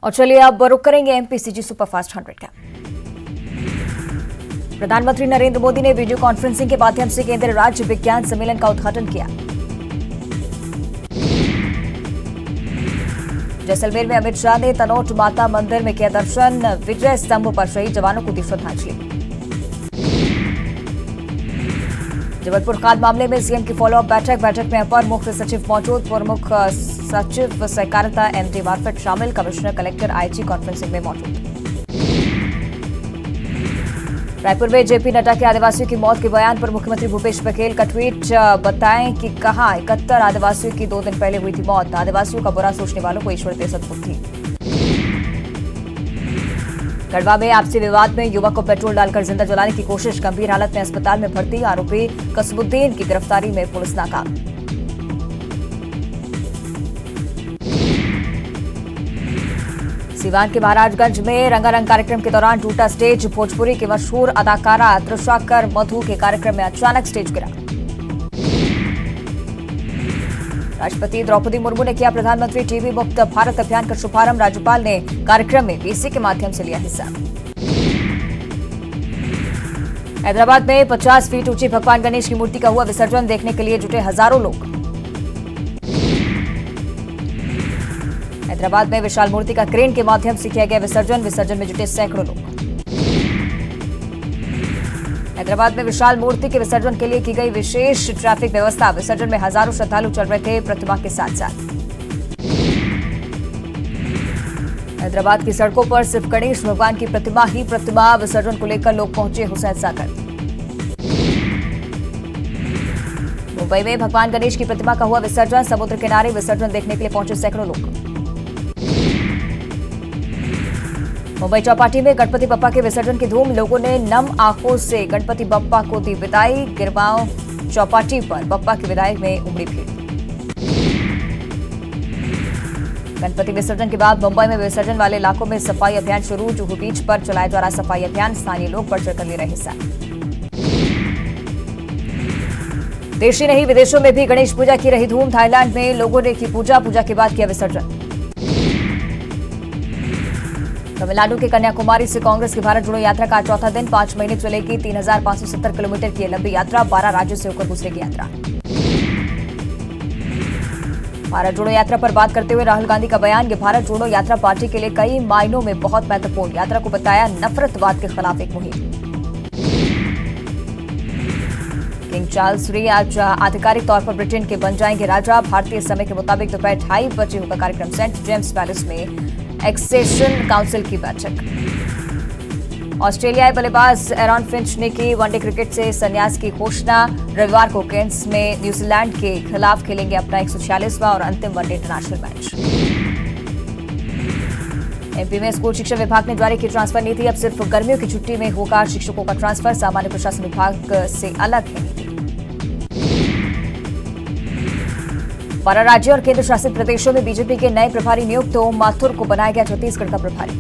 और चलिए अब रुक करेंगे एमपीसीजी सुपरफास्ट 100 का। प्रधानमंत्री नरेंद्र मोदी ने वीडियो कॉन्फ्रेंसिंग के माध्यम से केंद्रीय राज्य विज्ञान सम्मेलन का उद्घाटन किया। जैसलमेर में अमित शाह ने तनोट माता मंदिर में किया दर्शन। विजय स्तंभ पर शहीद जवानों को दी श्रद्धांजलि। जबलपुर खाद मामले में सीएम की फॉलोअप बैठक में अपर मुख्य सचिव मौजूद, प्रमुख सचिव सहकारिता एमडी मार्फत शामिल, कमिश्नर कलेक्टर आईजी कॉन्फ्रेंसिंग में मौजूद। रायपुर में जेपी नड्डा के आदिवासियों की मौत के बयान पर मुख्यमंत्री भूपेश बघेल का ट्वीट। बताएं कि कहा 71 आदिवासियों की 2 दिन पहले हुई थी मौत। आदिवासियों का बुरा सोचने वालों को ईश्वर दे सद्बुद्धि। गढ़वा में आपसी विवाद में युवक को पेट्रोल डालकर जिंदा जलाने की कोशिश, गंभीर हालत में अस्पताल में भर्ती। आरोपी कसमुद्दीन की गिरफ्तारी में पुलिस नाकाम। सीवान के महाराजगंज में रंगारंग कार्यक्रम के दौरान टूटा स्टेज। भोजपुरी की मशहूर अदाकारा त्रिशाकर मधु के कार्यक्रम में अचानक स्टेज गिरा। राष्ट्रपति द्रौपदी मुर्मू ने किया प्रधानमंत्री टीबी मुक्त भारत अभियान का शुभारंभ। राज्यपाल ने कार्यक्रम में वीसी के माध्यम से लिया हिस्सा। हैदराबाद में 50 फीट ऊंची भगवान गणेश की मूर्ति का हुआ विसर्जन। देखने के लिए जुटे हजारों लोग। हैदराबाद में विशाल मूर्ति का क्रेन के माध्यम से किया गया विसर्जन में जुटे सैकड़ों लोग। हैदराबाद में विशाल मूर्ति के विसर्जन के लिए की गई विशेष ट्रैफिक व्यवस्था। विसर्जन में हजारों श्रद्धालु चल रहे थे प्रतिमा के साथ साथ। हैदराबाद की सड़कों पर सिर्फ गणेश भगवान की प्रतिमा विसर्जन को लेकर लोग पहुंचे हुसैन सागर। मुंबई में भगवान गणेश की प्रतिमा का हुआ विसर्जन। समुद्र किनारे विसर्जन देखने के लिए पहुंचे सैकड़ों लोग। मुंबई चौपाटी में गणपति बप्पा के विसर्जन की धूम। लोगों ने नम आंखों से गणपति बप्पा को दी विदाई। गिरगांव चौपाटी पर बप्पा की विदाई में उमड़ी भीड़। गणपति विसर्जन के बाद मुंबई में विसर्जन वाले इलाकों में सफाई अभियान शुरू। जुहू बीच पर चलाया जा रहा सफाई अभियान। स्थानीय लोग बढ़ चढ़कर ले रहे हिस्सा। देश ही नहीं विदेशों में भी गणेश पूजा की रही धूम। थाईलैंड में लोगों ने की पूजा के बाद किया विसर्जन। तमिलनाडु के कन्याकुमारी से कांग्रेस की भारत जोड़ो यात्रा का 4था दिन। 5 महीने चलेगी। 3570 किलोमीटर की लंबी यात्रा। 12 राज्यों से होकर गुजरेगी यात्रा। भारत जोड़ो यात्रा पर बात करते हुए राहुल गांधी का बयान। ये भारत जोड़ो यात्रा पार्टी के लिए कई मायनों में बहुत महत्वपूर्ण। यात्रा को बताया नफरतवाद के खिलाफ एक मुहिम। किंग चार्ल्स III आज आधिकारिक तौर पर ब्रिटेन के बन जाएंगे राजा। भारतीय समय के मुताबिक दोपहर 2:30 बजे होगा कार्यक्रम। सेंट जेम्स पैलेस में एक्सेशन काउंसिल की बैठक। ऑस्ट्रेलियाई बल्लेबाज एरॉन फिंच ने की वनडे क्रिकेट से संन्यास की घोषणा। रविवार को केंट्स में न्यूजीलैंड के खिलाफ खेलेंगे अपना 146वां और अंतिम वनडे इंटरनेशनल मैच। एमपी में स्कूल शिक्षा विभाग ने जारी की ट्रांसफर नीति। अब सिर्फ गर्मियों की छुट्टी में होगा शिक्षकों का ट्रांसफर। सामान्य प्रशासन विभाग से अलग है नीति। 12 राज्यों और केंद्र शासित प्रदेशों में बीजेपी के नए प्रभारी नियुक्त। ओम माथुर को बनाया गया छत्तीसगढ़ का प्रभारी।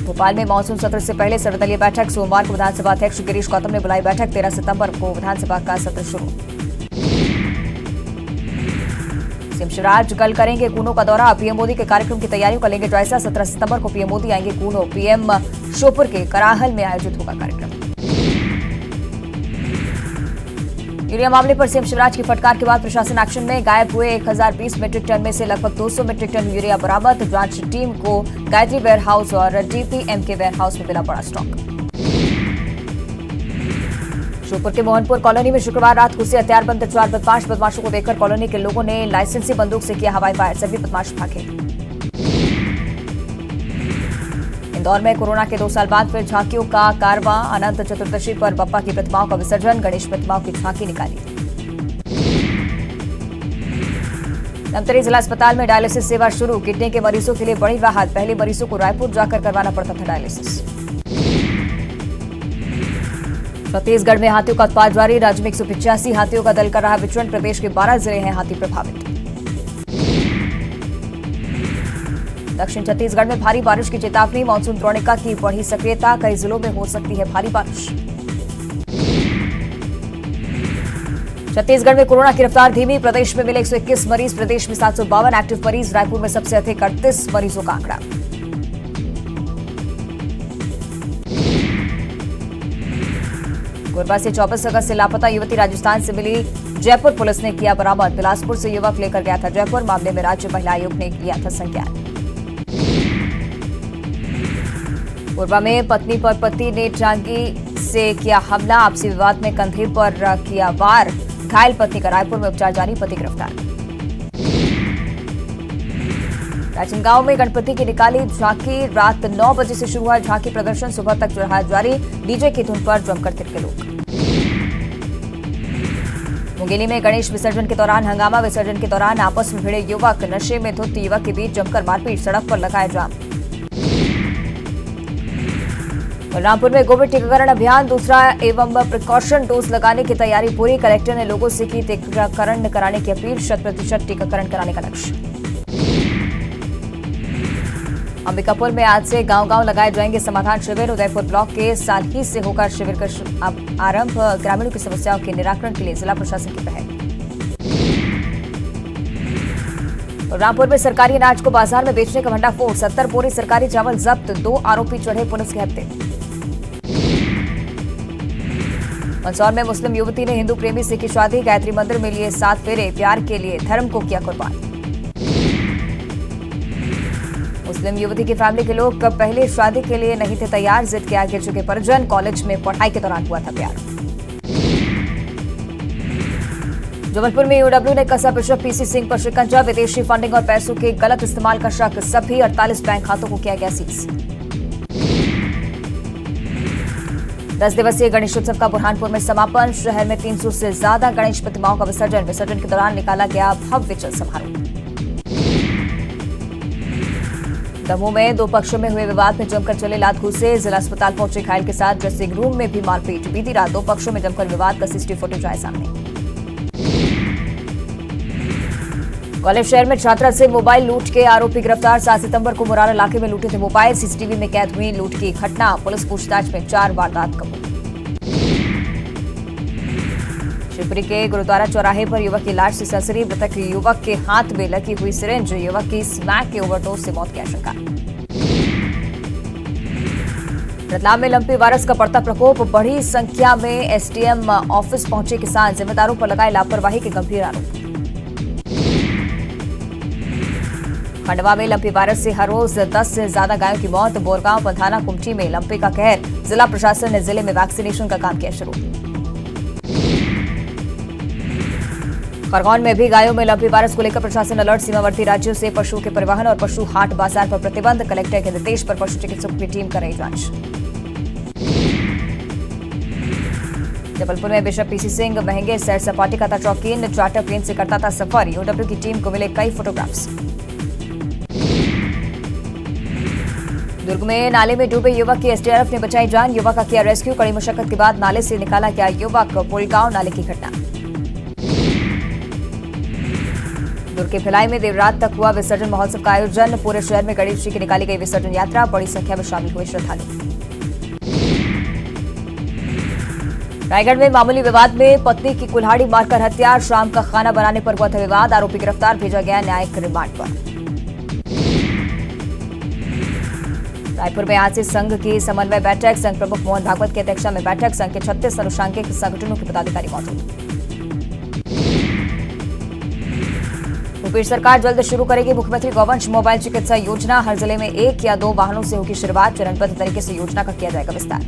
भोपाल में मानसून सत्र से पहले सर्वदलीय बैठक। सोमवार को विधानसभा अध्यक्ष गिरीश गौतम ने बुलाई बैठक। 13 सितंबर को विधानसभा का सत्र शुरू। सीएम शिवराज कल करेंगे कूनो का दौरा। पीएम मोदी के कार्यक्रम की तैयारियों का लेंगे जायजा। 17 सितंबर को पीएम मोदी आएंगे कूनो। पीएम श्योपुर के कराहल में आयोजित होगा कार्यक्रम। यूरिया मामले पर सीएम शिवराज की फटकार के बाद प्रशासन एक्शन में। गायब हुए 1020 मीट्रिक टन में से लगभग 200 मीट्रिक टन यूरिया बरामद। जांच टीम को गायत्री वेयरहाउस और डीपीएम के वेयरहाउस में मिला बड़ा स्टॉक। श्योपुर के मोहनपुर कॉलोनी में शुक्रवार रात घुसे हथियारबंद 4 बदमाशों को देखकर कॉलोनी के लोगों ने लाइसेंसी बंदूक से किया हवाई फायर। सभी बदमाश भागे। इंदौर में कोरोना के 2 साल बाद फिर झांकियों का कारवां। अनंत चतुर्दशी पर बप्पा की प्रतिमाओं का विसर्जन। गणेश प्रतिमाओं की झांकी निकाली। धमतरी जिला अस्पताल में डायलिसिस सेवा शुरू। किडनी के मरीजों के लिए बड़ी राहत। पहले मरीजों को रायपुर जाकर करवाना पड़ता था डायलिसिस। छत्तीसगढ़ में हाथियों का उत्पात जारी। राज्य में 185 हाथियों का दल कर रहा विचरण। प्रदेश के 12 जिले हैं हाथी प्रभावित। दक्षिण छत्तीसगढ़ में भारी बारिश की चेतावनी। मानसून द्रोणिका की बढ़ी सक्रियता। कई जिलों में हो सकती है भारी बारिश। छत्तीसगढ़ में कोरोना की रफ्तार धीमी, प्रदेश में मिले 121 मरीज, प्रदेश में 752 एक्टिव मरीज, रायपुर में सबसे अधिक 38 मरीजों का आंकड़ा। कोरबा से 24 अगस्त से लापता युवती राजस्थान से मिली, जयपुर पुलिस ने किया बरामद। बिलासपुर से युवक लेकर गया था जयपुर, मामले में राज्य महिला आयोग ने लिया था संज्ञान। कोरबा में पत्नी पर पति ने टांगी से किया हमला, आपसी विवाद में कंधे पर किया वार, घायल पत्नी का रायपुर में उपचार जारी, पति गिरफ्तार। राजनांदगांव में गणपति की निकाली झांकी, रात 9 बजे से शुरू हुआ झांकी प्रदर्शन, सुबह तक रहा जारी, डीजे की धुन पर जमकर थिरके लोग। मुंगेली में गणेश विसर्जन के दौरान हंगामा, विसर्जन के दौरान आपस में भिड़े युवक, नशे में धुत युवक के बीच जमकर मारपीट, सड़क पर लगाया जाम। बलरामपुर में कोविड टीकाकरण अभियान, दूसरा एवं प्रिकॉशन डोज लगाने की तैयारी पूरी, कलेक्टर ने लोगों से की टीकाकरण कराने की अपील, 100% टीकाकरण कराने का लक्ष्य। अंबिकापुर में आज से गांव-गांव लगाए जाएंगे समाधान शिविर, उदयपुर ब्लॉक के सालही से होकर शिविर का आरंभ, ग्रामीणों की समस्याओं के निराकरण के लिए जिला प्रशासन की पहल। रामपुर में सरकारी अनाज को बाजार में बेचने का भंडाफोड़, 70 बोरी सरकारी चावल जब्त, 2 आरोपी चढ़े पुलिस के हत्थे। मंदसौर में मुस्लिम युवती ने हिंदू प्रेमी से की शादी, गायत्री मंदिर में लिए 7 फेरे, प्यार के लिए धर्म को किया कुर्बान। मुस्लिम युवती की फैमिली के लोग कब पहले शादी के लिए नहीं थे तैयार, जिद के आगे झुके परिजन, कॉलेज में पढ़ाई के दौरान हुआ था प्यार। जबलपुर में ईओडब्ल्यू ने कसा बिशप पीसी सिंह पर शिकंजा, विदेशी फंडिंग और पैसों के गलत इस्तेमाल का शक, सभी 48 बैंक खातों को किया गया सीज। 10 दिवसीय गणेशोत्सव का बुरहानपुर में समापन, शहर में 300 से ज्यादा गणेश प्रतिमाओं का विसर्जन, विसर्जन के दौरान निकाला गया भव्य जल समारोह। दमोह में 2 पक्षों में हुए विवाद में जमकर चले लात घूसे, जिला अस्पताल पहुंचे घायल के साथ ड्रेसिंग रूम में भी मारपीट, बीती रात 2 पक्षों में जमकर विवाद का सीसीटीवी फुटेज आए सामने। कॉलेज शहर में छात्रा से मोबाइल लूट के आरोपी गिरफ्तार, 7 सितंबर को मुरार इलाके में लूटे थे मोबाइल, सीसीटीवी में कैद हुई लूट की घटना, पुलिस पूछताछ में 4 वारदात कबूल। शिवपुरी के गुरुद्वारा चौराहे पर युवक की लाश से ससरी, मृतक युवक के हाथ में लगी हुई सिरिंज, युवक की स्मैक के ओवरडोज से मौत की आशंका। रतलाम में लंपी वायरस का बढ़ता प्रकोप, बड़ी संख्या में एसडीएम ऑफिस पहुंचे किसान, जिम्मेदारों पर लगाए लापरवाही के गंभीर आरोप। खंडवा में लंपी वायरस से हर रोज 10 से ज्यादा गायों की मौत, बोरगांव पंथाना कुमठी में लंपी का कहर, जिला प्रशासन ने जिले में वैक्सीनेशन का काम किया शुरू। खरगोन में भी गायों में लंपी वायरस को लेकर प्रशासन अलर्ट, सीमावर्ती राज्यों से पशुओं के परिवहन और पशु हाट बाजार पर प्रतिबंध, कलेक्टर के निर्देश पर पशु चिकित्सकों की टीम कर रही जांच। जबलपुर में बिशप पीसी सिंह महंगे सैर सपाटे का था शौकीन, चार्टर प्लेन से करता था सफर, ईओडब्ल्यू की टीम को मिले कई फोटोग्राफ्स। दुर्ग में नाले में डूबे युवक की एसडीआरएफ ने बचाई जान, युवक का किया रेस्क्यू, कड़ी मशक्कत के बाद नाले से निकाला गया युवक, पुलगांव नाले की घटना। दुर्ग के भिलाई में देर रात तक हुआ विसर्जन महोत्सव का आयोजन, पूरे शहर में गणेश जी की निकाली गई विसर्जन यात्रा, बड़ी संख्या में शामिल हुए श्रद्धालु। रायगढ़ में मामूली विवाद में पत्नी की कुल्हाड़ी मारकर हत्या, शाम का खाना बनाने पर हुआ था विवाद, आरोपी गिरफ्तार, भेजा गया न्यायिक रिमांड पर। रायपुर में आज से संघ की समन्वय बैठक, संघ प्रमुख मोहन भागवत की अध्यक्षता में बैठक, संघ के 36 अनुषंगिक संगठनों के पदाधिकारी मौजूद। यूपी सरकार जल्द शुरू करेगी मुख्यमंत्री गौवंश मोबाइल चिकित्सा योजना, हर जिले में 1 या 2 वाहनों से होगी शुरुआत, चरणबद्ध तरीके से योजना का किया जाएगा विस्तार।